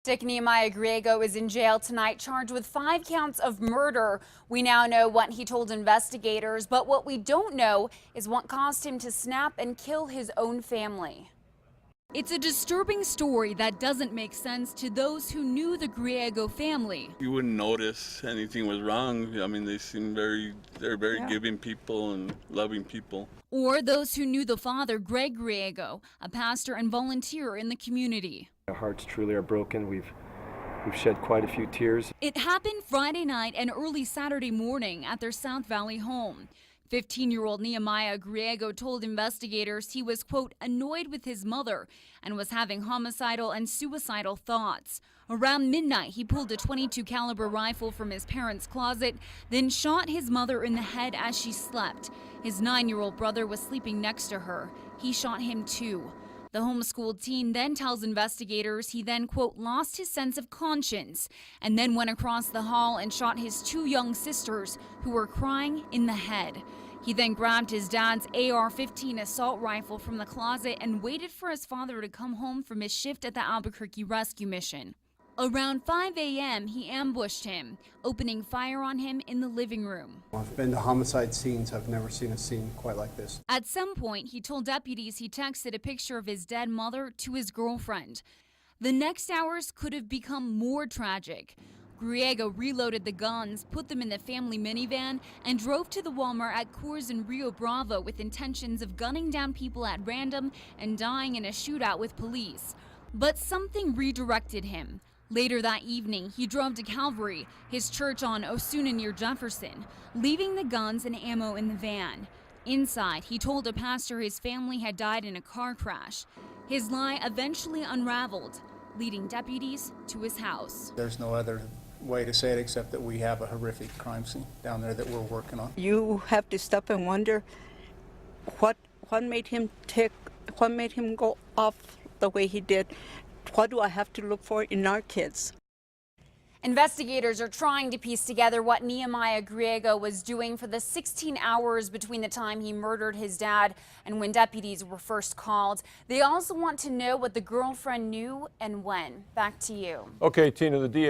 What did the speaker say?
Dick Nehemiah Griego is in jail tonight, charged with 5 counts of murder. We now know what he told investigators, but what we don't know is what caused him to snap and kill his own family. It's a disturbing story that doesn't make sense to those who knew the Griego family. You wouldn't notice anything was wrong. I mean, they seem they're very giving people and loving people. Or those who knew the father, Greg Griego, a pastor and volunteer in the community. Our hearts truly are broken. We've shed quite a few tears. It happened Friday night and early Saturday morning at their South Valley home. 15-year-old Nehemiah Griego told investigators he was, quote, annoyed with his mother and was having homicidal and suicidal thoughts. Around midnight, he pulled a .22 caliber rifle from his parents' closet, then shot his mother in the head as she slept. His 9-year-old brother was sleeping next to her. He shot him too. The homeschooled teen then tells investigators he then, quote, lost his sense of conscience and then went across the hall and shot his 2 young sisters who were crying in the head. He then grabbed his dad's AR-15 assault rifle from the closet and waited for his father to come home from his shift at the Albuquerque rescue mission. Around 5 a.m., he ambushed him, opening fire on him in the living room. I've been to homicide scenes. I've never seen a scene quite like this. At some point, he told deputies he texted a picture of his dead mother to his girlfriend. The next hours could have become more tragic. Griego reloaded the guns, put them in the family minivan, and drove to the Walmart at Coors in Rio Bravo with intentions of gunning down people at random and dying in a shootout with police. But something redirected him. Later that evening, he drove to Calvary, his church on Osuna near Jefferson, leaving the guns and ammo in the van. Inside, he told a pastor his family had died in a car crash. His lie eventually unraveled, leading deputies to his house. There's no other way to say it except that we have a horrific crime scene down there that we're working on. You have to stop and wonder what made him tick, what made him go off the way he did. What do I have to look for in our kids? Investigators are trying to piece together what Nehemiah Griego was doing for the 16 hours between the time he murdered his dad and when deputies were first called. They also want to know what the girlfriend knew and when. Back to you. Okay, Tina, the DA